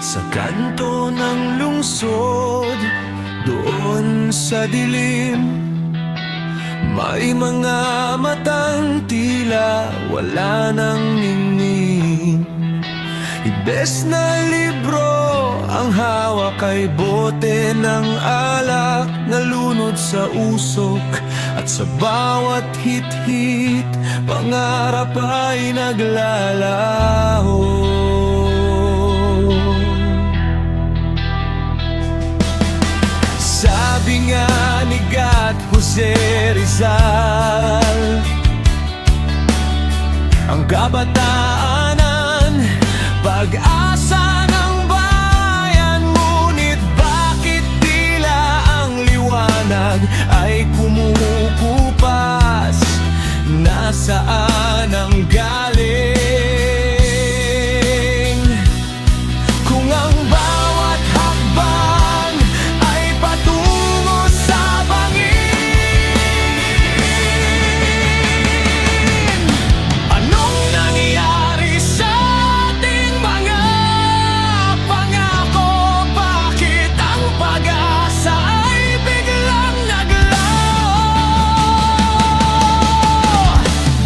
Sa kanto ng lungsod, doon sa dilim, may mga matang tila wala nang ningning. Ibes na libro ang hawak kay bote ng alak, nalunod sa usok. At sa bawat hit-hit, pangarap ay naglalaho. Sabi nga ni Gat Jose Rizal, ang kabataanan, pag-asa ng bayan. Ngunit bakit tila ang liwanag ay kumukupas? Nasaan ang galing? Kung ang bawat hakbang ay patungo sa bangin, anong nangyari sa ating mga pangako? Bakit ang pag-asa ay biglang naglaho?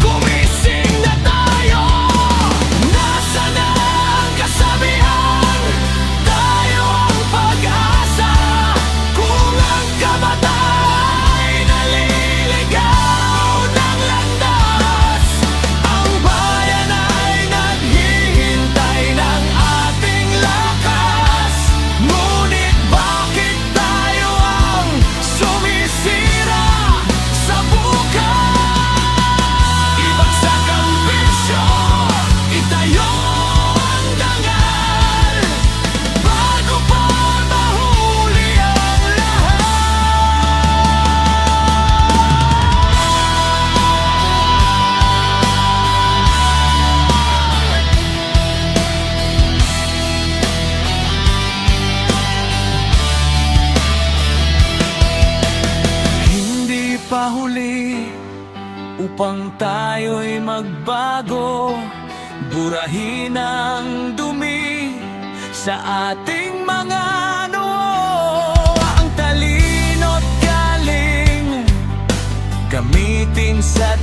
Gumising na tayo, nasa na ang kasabihan? Tayo ang pag-asa. Kung ang kabataan ay naliligaw ng landas, ang bayan ay naghihintay ng ating lakas. Ngunit bakit tayo ang sumisira sa bukas? Ibagsak ang bisyo, itayo ang dangal, bago pa mahuli ang lahat. Hindi pa huli upang tayo'y magbago. Burahin ang dumi sa ating mga noo. Ang talino't galing gamitin sa